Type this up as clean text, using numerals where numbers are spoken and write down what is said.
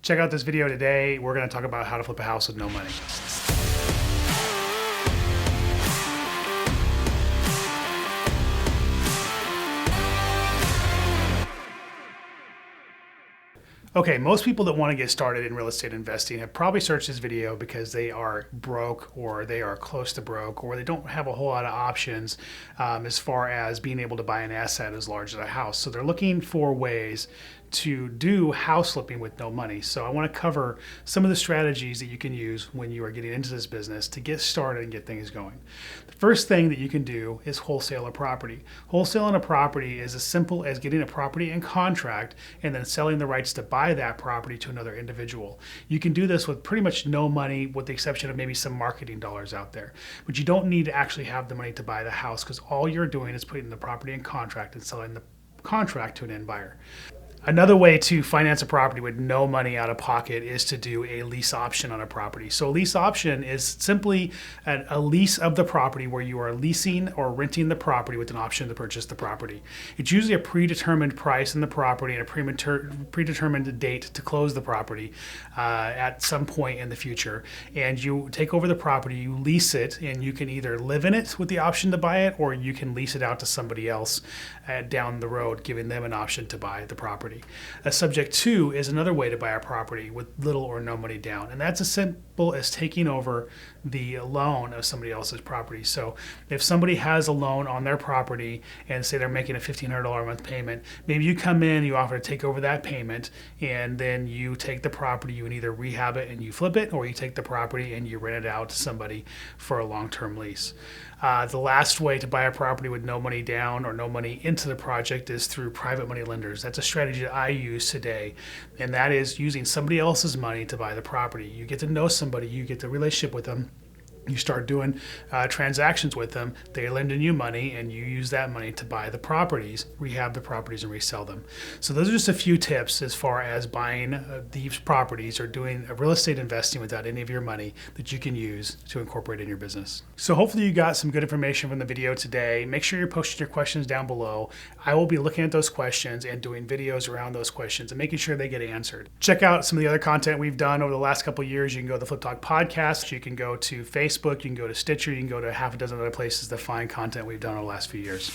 Check out this video today. We're going to talk about how to flip a house with no money. Okay, most people that want to get started in real estate investing have probably searched this video because they are broke or they are close to broke or they don't have a whole lot of options as far as being able to buy an asset as large as a house. So they're looking for ways to do house flipping with no money. So I want to cover some of the strategies that you can use when you are getting into this business to get started and get things going. The first thing that you can do is wholesale a property. Wholesaling a property is as simple as getting a property in contract and then selling the rights to buy that property to another individual. You can do this with pretty much no money, with the exception of maybe some marketing dollars out there. But you don't need to actually have the money to buy the house, because all you're doing is putting the property in contract and selling the contract to an end buyer. Another way to finance a property with no money out of pocket is to do a lease option on a property. So a lease option is simply a lease of the property where you are leasing or renting the property with an option to purchase the property. It's usually a predetermined price in the property and a predetermined date to close the property at some point in the future. And you take over the property, you lease it, and you can either live in it with the option to buy it, or you can lease it out to somebody else down the road, giving them an option to buy the property. A subject to is another way to buy a property with little or no money down, and that's as simple as taking over the loan of somebody else's property. So if somebody has a loan on their property and say they're making a $1,500 a month payment, maybe you come in, you offer to take over that payment, and then you take the property, you can either rehab it and you flip it, or you take the property and you rent it out to somebody for a long-term lease. The last way to buy a property with no money down or no money into the project is through private money lenders. That's a strategy that I use today, and that is using somebody else's money to buy the property. You get to know somebody, you get the relationship with them, you start doing transactions with them, they lend you money, and you use that money to buy the properties, rehab the properties, and resell them. So those are just a few tips as far as buying these properties or doing a real estate investing without any of your money that you can use to incorporate in your business. So hopefully you got some good information from the video today. Make sure you're posting your questions down below. I will be looking at those questions and doing videos around those questions and making sure they get answered. Check out some of the other content we've done over the last couple of years. You can go to the Flip Talk podcast. You can go to Facebook. You can go to Stitcher. You can go to half a dozen other places to find content we've done over the last few years.